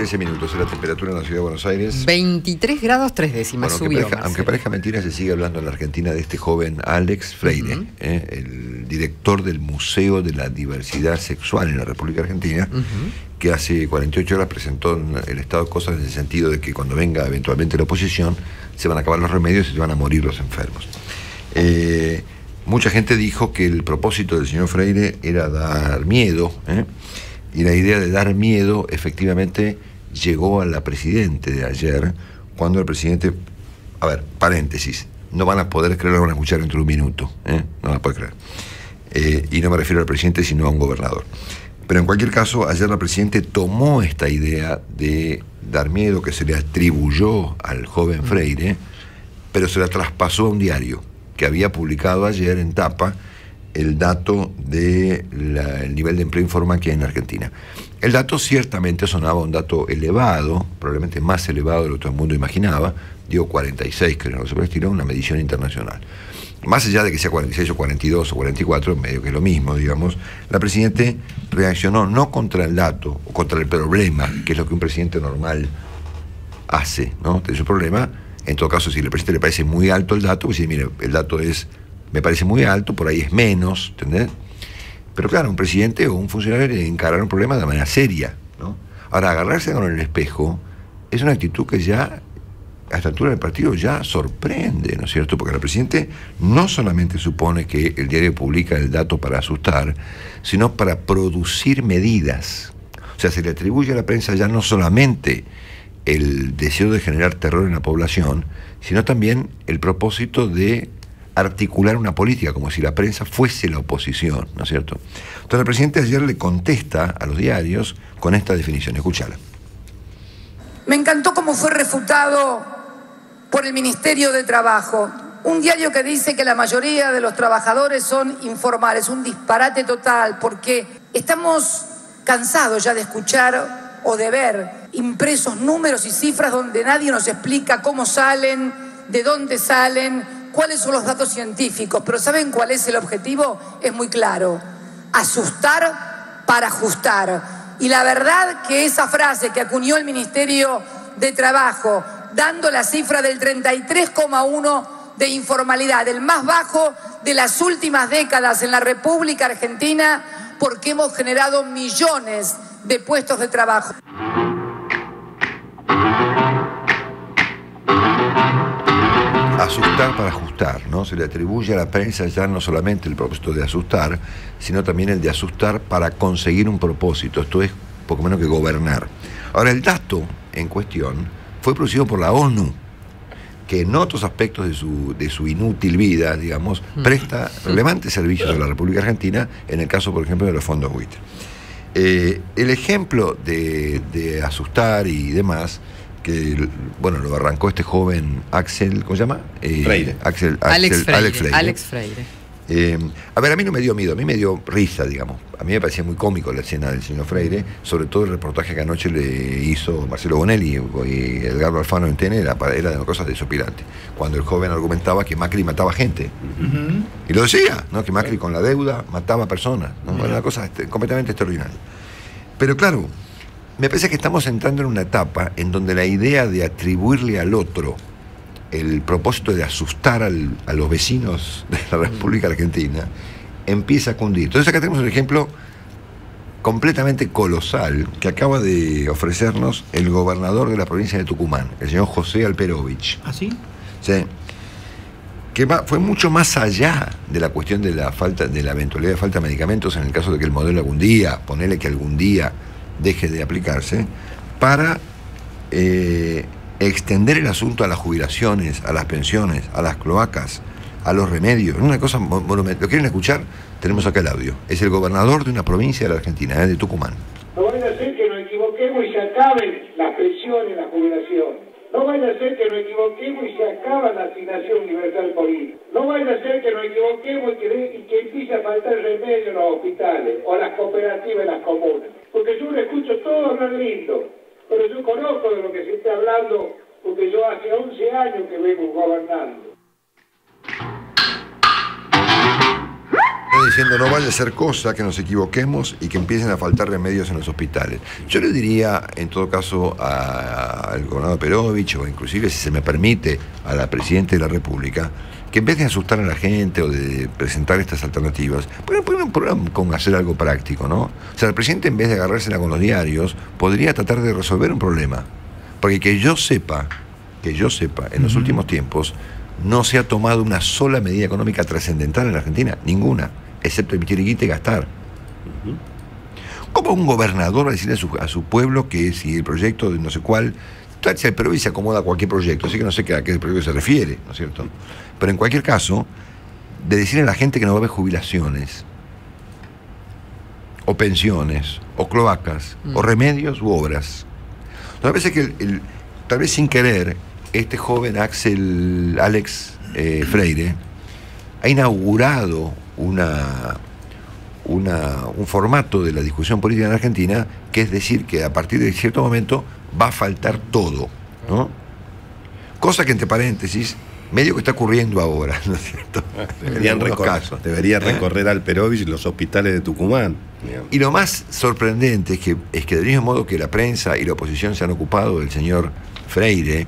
13 minutos es la temperatura en la ciudad de Buenos Aires. 23 grados 3 décimas subió. Aunque parezca mentira, se sigue hablando en la Argentina de este joven Alex Freire, el director del Museo de la Diversidad Sexual en la República Argentina, que hace 48 horas presentó el estado de cosas en el sentido de que cuando venga eventualmente la oposición se van a acabar los remedios y se van a morir los enfermos. Mucha gente dijo que el propósito del señor Freire era dar miedo, y la idea de dar miedo efectivamente llegó a la presidente de ayer, cuando el presidente, a ver, paréntesis, no van a poder creer, lo van a escuchar dentro de un minuto, no van a poder creer. Y no me refiero al presidente, sino a un gobernador. Pero en cualquier caso, ayer la presidenta tomó esta idea de dar miedo que se le atribuyó al joven Freire, pero se la traspasó a un diario que había publicado ayer en tapa el dato del nivel de empleo informal que hay en Argentina. El dato ciertamente sonaba un dato elevado, probablemente más elevado de lo que todo el mundo imaginaba, digo 46, creo, se estilo, una medición internacional. Más allá de que sea 46 o 42 o 44, medio que es lo mismo, digamos, la Presidenta reaccionó no contra el dato o contra el problema, que es lo que un presidente normal hace, ¿no? Es un problema. En todo caso, si al presidente le parece muy alto el dato, pues sí, mire, el dato me parece muy alto, por ahí es menos, ¿entendés? Pero claro, un presidente o un funcionario debe encarar un problema de manera seria, ¿no? Ahora, agarrarse con el espejo es una actitud que ya, a esta altura del partido, ya sorprende, ¿no es cierto? Porque el presidente no solamente supone que el diario publica el dato para asustar, sino para producir medidas. O sea, se le atribuye a la prensa ya no solamente el deseo de generar terror en la población, sino también el propósito de articular una política, como si la prensa fuese la oposición, ¿no es cierto? Entonces el presidente ayer le contesta a los diarios con esta definición, escúchala. Me encantó cómo fue refutado por el Ministerio de Trabajo, un diario que dice que la mayoría de los trabajadores son informales, un disparate total, porque estamos cansados ya de escuchar o de ver impresos números y cifras donde nadie nos explica cómo salen, de dónde salen, cuáles son los datos científicos. Pero ¿saben cuál es el objetivo? Es muy claro: asustar para ajustar. Y la verdad que esa frase que acuñó el Ministerio de Trabajo, dando la cifra del 33,1 de informalidad, el más bajo de las últimas décadas en la República Argentina, porque hemos generado millones de puestos de trabajo. Asustar para ajustar, ¿no? Se le atribuye a la prensa ya no solamente el propósito de asustar, sino también el de asustar para conseguir un propósito, esto es poco menos que gobernar. Ahora, el dato en cuestión fue producido por la ONU, que en otros aspectos de su inútil vida, digamos, presta relevantes servicios a la República Argentina, en el caso, por ejemplo, de los fondos buitre. El ejemplo de asustar y demás, que bueno, lo arrancó este joven Axel, ¿cómo se llama? Freire. Alex Freire. A ver, a mí no me dio miedo, a mí me dio risa, digamos. A mí me parecía muy cómico la escena del señor Freire, sobre todo el reportaje que anoche le hizo Marcelo Bonelli y Edgardo Alfano en TN, era de cosas desopilantes. Cuando el joven argumentaba que Macri mataba gente. Y lo decía, ¿no? Que Macri con la deuda mataba personas, ¿no? Era una cosa completamente extraordinaria. Pero claro, me parece que estamos entrando en una etapa en donde la idea de atribuirle al otro el propósito de asustar a los vecinos de la República Argentina empieza a cundir. Entonces acá tenemos un ejemplo completamente colosal que acaba de ofrecernos el gobernador de la provincia de Tucumán, el señor José Alperovich. ¿Ah, sí? Sí. Que fue mucho más allá de la cuestión de la eventualidad de falta de medicamentos en el caso de que el modelo algún día, ponele que algún día deje de aplicarse, para extender el asunto a las jubilaciones, a las pensiones, a las cloacas, a los remedios. Una cosa monumental. ¿Lo quieren escuchar? Tenemos acá el audio. Es el gobernador de una provincia de la Argentina, de Tucumán. No vaya a ser que nos equivoquemos y se acaben las pensiones y las jubilaciones. No vaya a ser que nos equivoquemos y se acaba la asignación universal por hijo. No vaya a ser que nos equivoquemos y que empiece a faltar remedio en los hospitales o las cooperativas en las comunas. Porque yo lo escucho todo hablar lindo, pero yo conozco de lo que se está hablando porque yo hace 11 años que vengo gobernando. diciendo no vaya a ser cosa que nos equivoquemos y que empiecen a faltar remedios en los hospitales. Yo le diría, en todo caso, al gobernador Perovich, o inclusive, si se me permite, a la Presidenta de la República, que en vez de asustar a la gente o de presentar estas alternativas, pueden con hacer algo práctico, ¿no? O sea, el presidente, en vez de agarrársela con los diarios, podría tratar de resolver un problema. Porque que yo sepa, en los últimos tiempos, no se ha tomado una sola medida económica trascendental en la Argentina, ninguna, excepto emitir guita y gastar. ¿Cómo un gobernador va a decirle a su pueblo que si el proyecto de no sé cuál, el Perú se acomoda a cualquier proyecto, así que no sé a qué proyecto se refiere, ¿no es cierto? Pero en cualquier caso, de decirle a la gente que no va a haber jubilaciones, o pensiones, o cloacas, o remedios u obras. Me parece que tal vez sin querer, este joven Alex Freire ha inaugurado un formato de la discusión política en Argentina, que es decir que a partir de cierto momento va a faltar todo, ¿no? Cosa que, entre paréntesis, medio que está ocurriendo ahora, ¿no es cierto? Debería recorrer al Perovich los hospitales de Tucumán. Digamos. Y lo más sorprendente es que del mismo modo que la prensa y la oposición se han ocupado del señor Freire,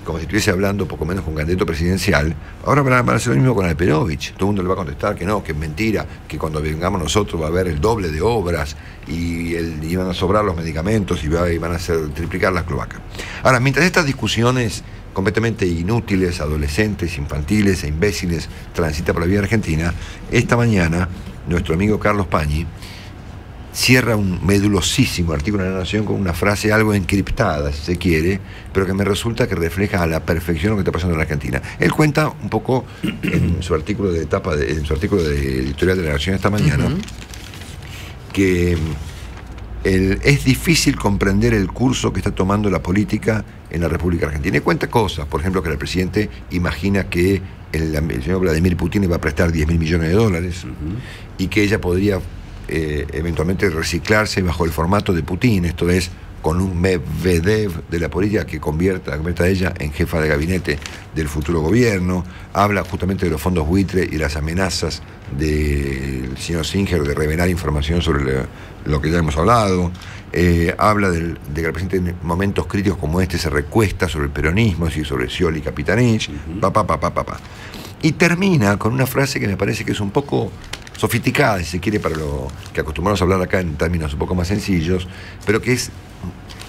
como si estuviese hablando poco menos con candidato presidencial, ahora van a hacer lo mismo con el Perovich. Todo el mundo le va a contestar que no, que es mentira, que cuando vengamos nosotros va a haber el doble de obras y van a sobrar los medicamentos y van a triplicar las cloacas. Ahora, mientras estas discusiones completamente inútiles, adolescentes, infantiles e imbéciles transitan por la vida argentina, esta mañana nuestro amigo Carlos Pañi cierra un medulosísimo artículo en La Nación con una frase algo encriptada, si se quiere, pero que me resulta que refleja a la perfección lo que está pasando en la Argentina. Él cuenta un poco en su artículo de editorial de La Nación esta mañana, que es difícil comprender el curso que está tomando la política en la República Argentina. Y cuenta cosas, por ejemplo, que el presidente imagina que el señor Vladimir Putin le va a prestar $10.000 millones y que ella podría eventualmente reciclarse bajo el formato de Putin, esto es, con un Medvedev de la política que convierta a ella en jefa de gabinete del futuro gobierno. Habla justamente de los fondos buitre y las amenazas del señor Singer de revelar información sobre lo que ya hemos hablado. Habla de que el presidente en momentos críticos como este se recuesta sobre el peronismo, es decir, sobre Scioli y Capitanich, y termina con una frase que me parece que es un poco sofisticada, si se quiere, para lo que acostumbramos a hablar acá en términos un poco más sencillos, pero que es,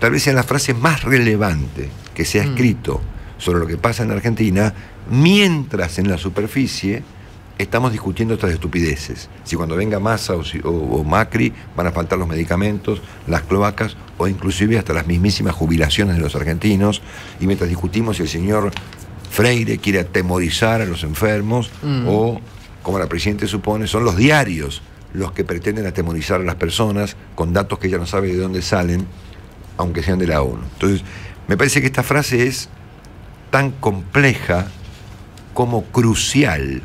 tal vez sea la frase más relevante que se ha escrito sobre lo que pasa en Argentina, mientras en la superficie estamos discutiendo estas estupideces. Si cuando venga Massa o Macri van a faltar los medicamentos, las cloacas o inclusive hasta las mismísimas jubilaciones de los argentinos, y mientras discutimos si el señor Freire quiere atemorizar a los enfermos o, como la Presidenta supone, son los diarios los que pretenden atemorizar a las personas con datos que ella no sabe de dónde salen, aunque sean de la ONU. Entonces, me parece que esta frase es tan compleja como crucial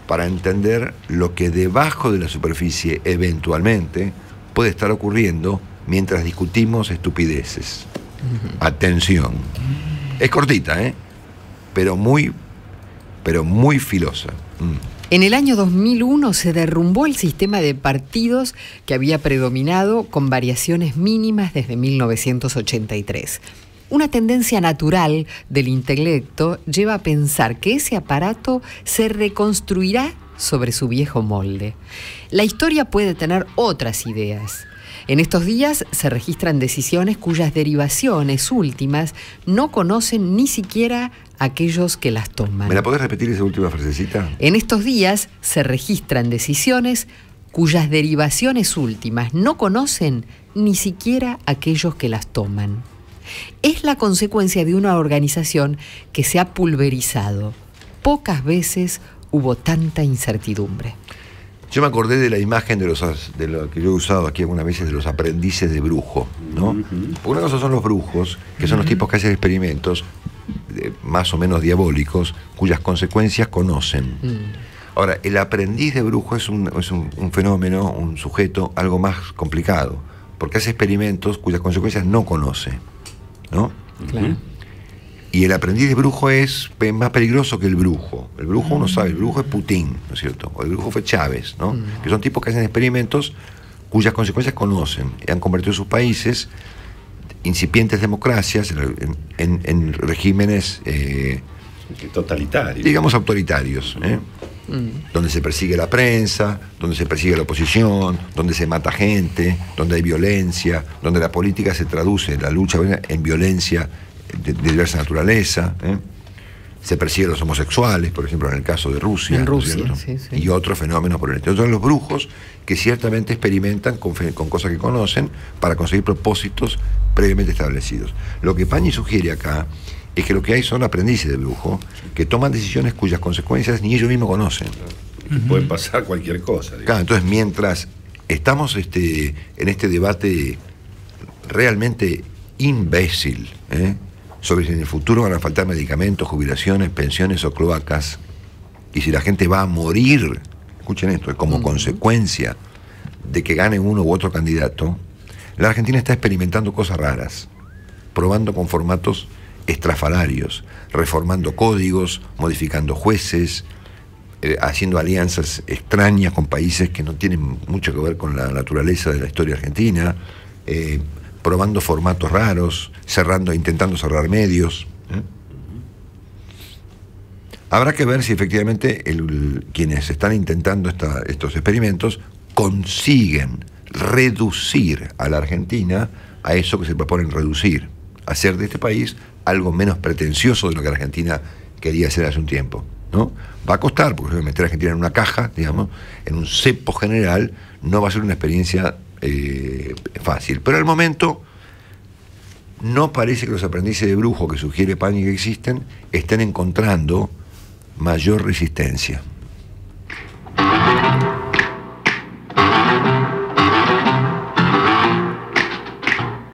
para entender lo que debajo de la superficie eventualmente puede estar ocurriendo mientras discutimos estupideces. Atención. Es cortita, pero muy filosa. En el año 2001 se derrumbó el sistema de partidos que había predominado con variaciones mínimas desde 1983. Una tendencia natural del intelecto lleva a pensar que ese aparato se reconstruirá sobre su viejo molde. La historia puede tener otras ideas. En estos días se registran decisiones cuyas derivaciones últimas no conocen ni siquiera aquellos que las toman. ¿Me la podés repetir esa última frasecita? En estos días se registran decisiones cuyas derivaciones últimas no conocen ni siquiera aquellos que las toman. Es la consecuencia de una organización que se ha pulverizado. Pocas veces hubo tanta incertidumbre. Yo me acordé de la imagen de lo que yo he usado aquí algunas veces, de los aprendices de brujo, ¿no? Porque una cosa son los brujos, que son los tipos que hacen experimentos más o menos diabólicos, cuyas consecuencias conocen. Ahora, el aprendiz de brujo es un fenómeno, un sujeto algo más complicado, porque hace experimentos cuyas consecuencias no conoce, ¿no? Claro. Y el aprendiz de brujo es más peligroso que el brujo. El brujo uno sabe, el brujo es Putin, ¿no es cierto? O el brujo fue Chávez, ¿no? Que son tipos que hacen experimentos cuyas consecuencias conocen y han convertido sus países, incipientes democracias, en regímenes totalitarios, digamos autoritarios, donde se persigue la prensa, donde se persigue la oposición, donde se mata gente, donde hay violencia, donde la política se traduce, la lucha en violencia de diversa naturaleza, se persigue a los homosexuales, por ejemplo, en el caso de Rusia, en Rusia, ¿no? sí. Y otros fenómenos por el estilo. Entonces los brujos que ciertamente experimentan con cosas que conocen para conseguir propósitos previamente establecidos. Lo que Pañi sugiere acá es que lo que hay son aprendices de brujo que toman decisiones cuyas consecuencias ni ellos mismos conocen. Puede pasar cualquier cosa. Claro, entonces mientras estamos en este debate realmente imbécil, sobre si en el futuro van a faltar medicamentos, jubilaciones, pensiones o cloacas, y si la gente va a morir, escuchen esto, como consecuencia de que gane uno u otro candidato, la Argentina está experimentando cosas raras, probando con formatos estrafalarios, reformando códigos, modificando jueces, haciendo alianzas extrañas con países que no tienen mucho que ver con la naturaleza de la historia argentina, probando formatos raros, intentando cerrar medios. Habrá que ver si efectivamente quienes están intentando estos experimentos consiguen reducir a la Argentina a eso que se proponen reducir, hacer de este país algo menos pretencioso de lo que Argentina quería hacer hace un tiempo, ¿no? Va a costar, porque meter a Argentina en una caja, digamos, en un cepo general, no va a ser una experiencia fácil. Pero al momento no parece que los aprendices de brujo que sugiere Pañi que existen estén encontrando mayor resistencia.